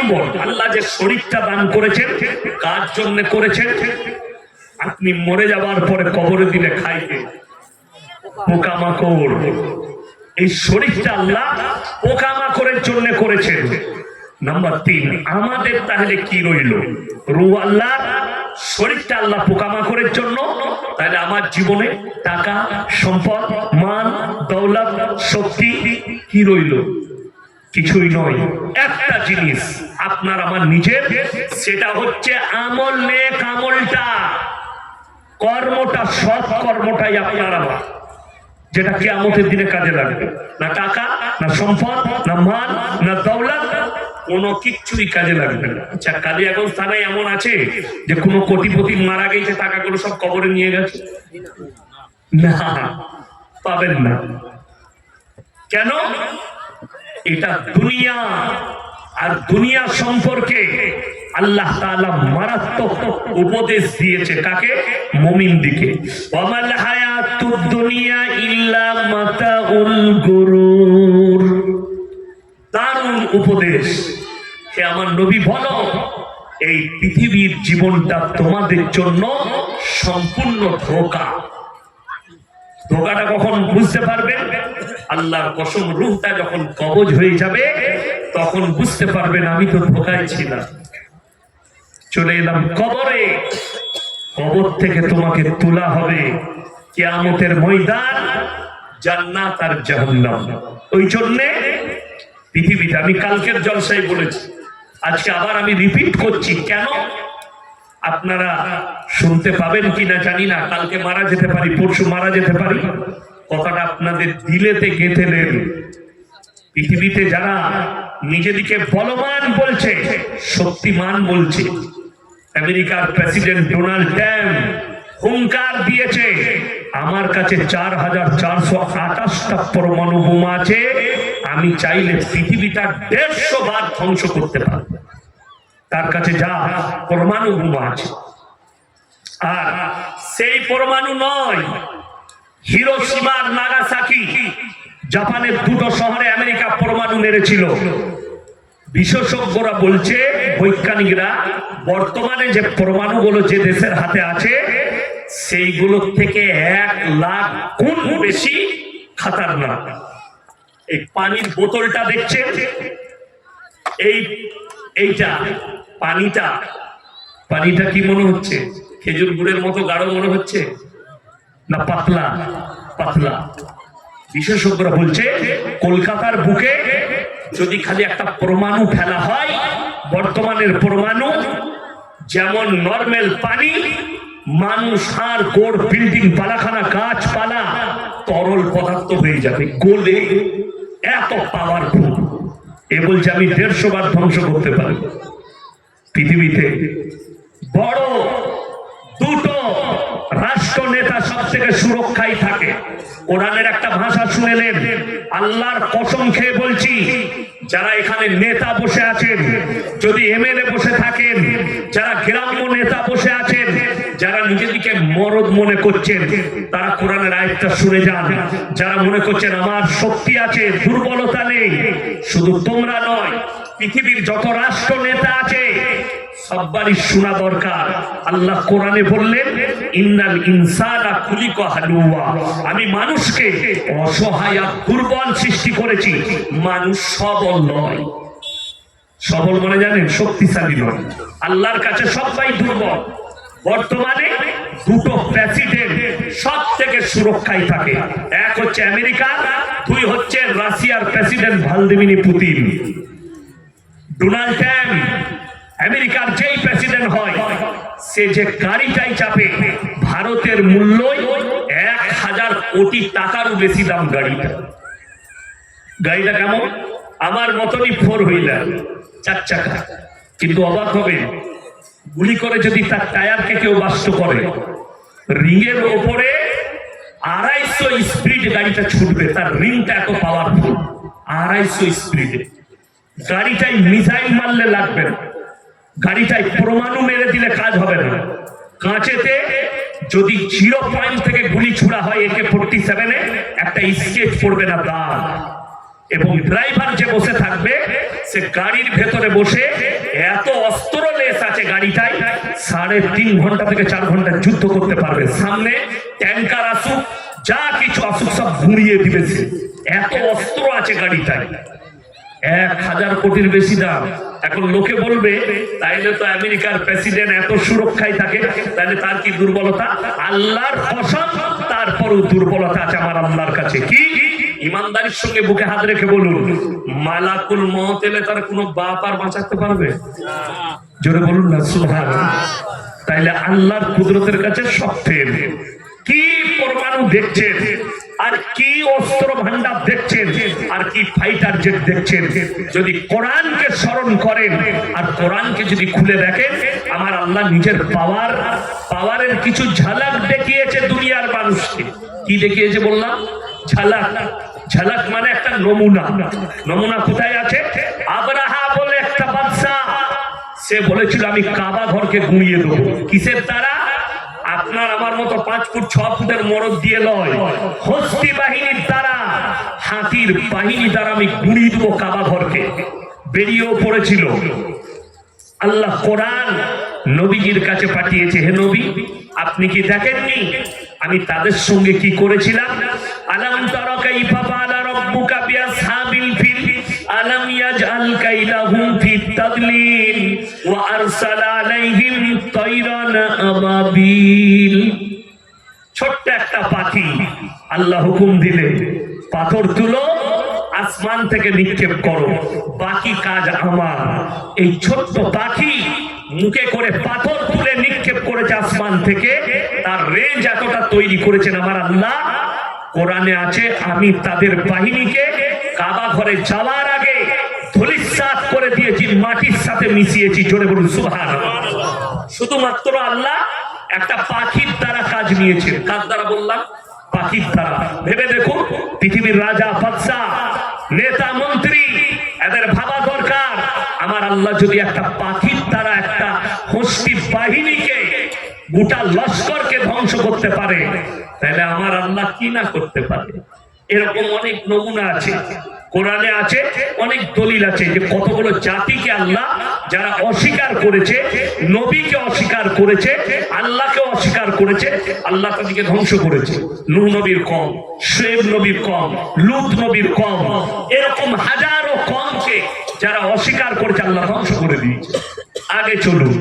নম্বর, আল্লাহ যে শরীরটা দান করেছেন কার জন্য করেছেন? আপনি মরে যাওয়ার পরে কবরে দিলে খাইবে পোকামাকড়। এই শরীরটা আল্লাহ পোকামাকড়ের জন্য করেছেন। নাম্বার 3, আমাদের তাহলে কি রইল? রূহ আল্লাহ, শরীরটা আল্লাহ পোকামাকড়ের জন্য। তাহলে আমার জীবনে টাকা, সম্পদ, মান, দৌলত, শক্তি কি রইল? কিছুই নয়। একটা জিনিস আপনার আমার নিজের, সেটা হচ্ছে আমল। নেক আমলটা, কর্মটা, সৎ কর্মটাই আপনার আমার, যেটা কিয়ামতের দিনে কাজে লাগবে। না টাকা, না সম্পদ, না মান, না দৌলত, কোনো কিচ্ছুই কাজে লাগবে না। আচ্ছা, কালিয়াগঞ্জ থানায় এমন আছে যে কোনো কোটিপতি মারা গেছে, টাকাগুলো সব কবরে নিয়ে গেছে? না, পাবেন না। কেন? এটা দুনিয়া, আর দুনিয়া সম্পর্কে আল্লাহ তাআলা মারাত্মক উপদেশ দিয়েছে। কাকে? মুমিনদিকে। ওয়ামাল হায়াতুদ দুনিয়া ইল্লা মাতাউল গুরুর। দারুণ উপদেশ। হে আমার নবী, বলো এই পৃথিবীর জীবনটা তোমাদের জন্য সম্পূর্ণ ধোঁকা। ধোঁকাটা কখন বুঝতে পারবেন? আল্লাহর কসম, রূহটা যখন কবজ হয়ে যাবে তখন বুঝতে পারবেন আমি তো ধোঁকায় ছিলাম। চলে এলাম কবরে, কবর থেকে তোমাকে তোলা হবে কিয়ামতের ময়দান, জান্নাত আর জাহান্নাম। ওই জন্যে পৃথিবীতে, আমি কালকের জলসায় বলেছি, আজকে আবার আমি রিপিট করছি। কেন? আপনারা শুনতে পাবেন কিনা জানি না, কালকে মারা যেতে পারি, পরশু মারা যেতে পারি। কথাটা আপনাদের দিলেতে গেঁথে নেন। পৃথিবীতে যারা নিজেদিকে বলবান বলছে, শক্তিমান বলছে, আমেরিকার প্রেসিডেন্ট ডোনাল্ড ট্রাম্প হুঙ্কার দিয়েছে, আমার কাছে 4428টা পরমাণু বোমা আছে, আমি চাইলে পৃথিবীটা 150 বার ধ্বংস করতে পারব। তার কাছে যা পরমাণু বোমা আছে। আর সেই পরমাণু নয়, হিরোশিমা আর নাগাসাকি, জাপানের দুটো শহরে আমেরিকা পরমাণু মেরেছিল। বিশেষজ্ঞরা বলছে, বৈজ্ঞানিকরা, বর্তমানে যে পরমাণুগুলো যে দেশের হাতে আছে সেইগুলো থেকে 1 লাখ গুণ বেশি খাতারনাক। এই পানির বোতলটা দেখছেন, এইটা পানিটা কি মনে হচ্ছে? খেজুর গুড়ের মতো গাঢ় মনে হচ্ছে না পাতলা পাতলা? বিশেষজ্ঞরা বলছে কলকাতার বুকে যদি খালি একটা পরমাণু ফেলা হয়, বর্তমানের পরমাণু, যেমন নরমাল পানি, মানুষ আর গোড়, বিল্ডিং, পালাখানা, গাছপালা তরল পদার্থ হয়ে যাবে গলে। এত পাওয়ারফুল। এ বলছে আমি 150 বার ধ্বংস করতে পারি। পৃথিবীতে বড় দুটো রাষ্ট্র নেতা সব থেকে সুরক্ষায় থাকে। কোরআনের একটা ভাষা শুনেলেন, আল্লাহর কসম খেয়ে বলছি, যারা এখানে নেতা বসে আছেন, যদি এমএলএ বসে থাকেন, যারা গ্রাম্য নেতা বসে আছেন, যারা নিজেদিকে মরদ মনে করছেন, তারা কোরআনের আয়াতটা শুনে যান। যারা মনে করছেন আমার শক্তি আছে, দুর্বলতা নেই, শুধু তোমরা নয়, পৃথিবীর যত রাষ্ট্র নেতা আছে সবারই শোনা দরকার। আল্লাহ কোরআনে বললেন, ইন্নাল ইনসানা খুলিকা হালুয়া, আমি মানুষকে অসহায় আর দুর্বল সৃষ্টি করেছি, মানুষ সবল নয়। সবল মানে জানেন? শক্তিশালী নয়। আল্লাহর কাছে সবাই দুর্বল। বর্তমানে দুটো প্রেসিডেন্ট সব থেকে সুরক্ষায় থাকে, এক হচ্ছে আমেরিকা, দুই হচ্ছে রাশিয়ার president Vladimir Putin. Donald Trump আমেরিকার যেই প্রেসিডেন্ট হয়, সে যে গাড়িটাই চাপে, ভারতের মূল্য 1000 কোটি টাকারও বেশি দাম গাড়িটা। গাড়িটা কেমন? আমার মতনই 4 হুইলার, 4 চাকা। কিন্তু অবাক হবে, গুলি করে যদি তার টায়ারকে কেউ বাস্ট করে, রিংয়ের ওপরে 250 স্পিড গাড়িটা ছুটবে। তার রিংটা এত পাওয়ারফুল, 250 স্পিডে। গাড়িটাই মিসাইল মারলে লাগবে না, গাড়িটাই পরমাণু মেরে দিলে কাজ হবে না। কাঁচেতে যদি 0 পয়েন্ট থেকে গুলি ছুড়া হয় AK-47, একটা স্কেচ পড়বে না দাগ। এবং ড্রাইভার যে বসে থাকবে, সে গাড়ির ভেতরে বসে এত অস্ত্র লেস আছে গাড়িটায়, 3.5 ঘন্টা থেকে 4 ঘন্টা যুদ্ধ করতে পারবে। সামনে ট্যাঙ্কার আসুক, যা কিছু আসুক, সব ঘুরিয়ে দিবে। এত অস্ত্র আছে গাড়িটায়। 1000 কোটির বেশি দাম। এখন লোকে বলবে তাইলে তো আমেরিকার প্রেসিডেন্ট এত সুরক্ষায় থাকে, তাহলে তার কি দুর্বলতা? আল্লাহর কসম, তারপরও দুর্বলতা আছে আমার আল্লাহর কাছে। কি? ইমানদারির সঙ্গে বুকে হাত রেখে বলুন, মালাকুল মউত এলে তার কোনো বাপ আর বাঁচাতে পারবে? জোরে বলুন না সুবহানাল্লাহ। তাইলে আল্লাহর কুদরতের কাছে সব ফেল। কি পরমাণু দেখছেন, আর কি অস্ত্র ভান্ডার দেখছেন, আর কি ফাইটার জেট দেখছেন। যদি কোরআনকে স্মরণ করেন আর কোরআনকে যদি খুলে দেখেন, আমার আল্লাহ নিজের পাওয়ারের কিছু ঝালক দেখিয়েছে দুনিয়ার মানুষকে। কি দেখিয়েছে বললাম? ঝালক। ঝালক মানে একটা নমুনা। নমুনা কোথায় আছে? আবরাহা বলে একটা বাদশা, সে বলেছিল আমি কাবা ঘরকে গুঁড়িয়ে দেবো। কিসের দ্বারা? আপনার আমার মতো 5 ফুট 6 ফুটের মরদ দিয়ে নয়, হস্তি বাহিনীর দ্বারা, হাতির বাহিনী দ্বারা আমি গুঁড়িয়ে দেবো কাবা ঘরকে। বেরিয়েও পড়েছিল। আল্লাহ কোরআন নবীজির কাছে পাঠিয়েছে, হে নবী আপনি কি দেখেননি আমি তাদের সঙ্গে কি করেছিলাম? আলাম তারা কাইফা ফাআলা রাব্বুকা বিআসহাবিল ফিল আলাম ইয়াজআল কাইদাহুম ফিত তাদলিল ওয়া আরসালা আলাইহিম তায়রান আবাবিল। ছোট্ট একটা পাখি, আল্লাহ হুকুম দিলে পাথর তুলো, আসমান থেকে নিক্ষেপ করো, বাকি কাজ আমার। এই ছোট্ট পাখি মুখে করে পাথর তুলে নিক্ষেপ করেছে আসমান থেকে, তার রেঞ্জ এতটা তৈরি করেছেন আমার আল্লাহ। কোরআনে আছে আমি তাদের বাহিনীকে কাবা ঘরে যাওয়ার আগে ধূলিসাৎ করে দিয়েছি, মাটির সাথে মিশিয়েছি। জোরে বলুন সুবহানাল্লাহ। শুধুমাত্র আল্লাহ একটা পাখির দ্বারা কাজ নিয়েছেন। কার দ্বারা বললাম? পাখির দ্বারা। ভেবে দেখুন, পৃথিবীর রাজা বাদশা নেতা মন্ত্রী এদের ভাবা দরকার, আমার আল্লাহ যদি একটা পাখির দ্বারা একটা হস্তি বাহিনীকে, গোটা লস্করকে ধ্বংস করতে পারে, তাহলে আমার আল্লাহ কি না করতে পারে। এরকম অনেক নমুনা আছে, কোরআনে আছে, অনেক দলিল আছে যে কতগুলো জাতিকে আল্লাহ যারা অস্বীকার করেছে, নবীকে অস্বীকার করেছে, আল্লাহকে অস্বীকার করেছে, আল্লাহ তাদেরকে ধ্বংস করেছে। নূহ নবীর কওম, শুয়েব নবীর কওম, লূত নবীর কওম, এরকম হাজারো কওমকে যারা অস্বীকার করেছে আল্লাহ ধ্বংস করে দিয়েছে। আগে চলুন।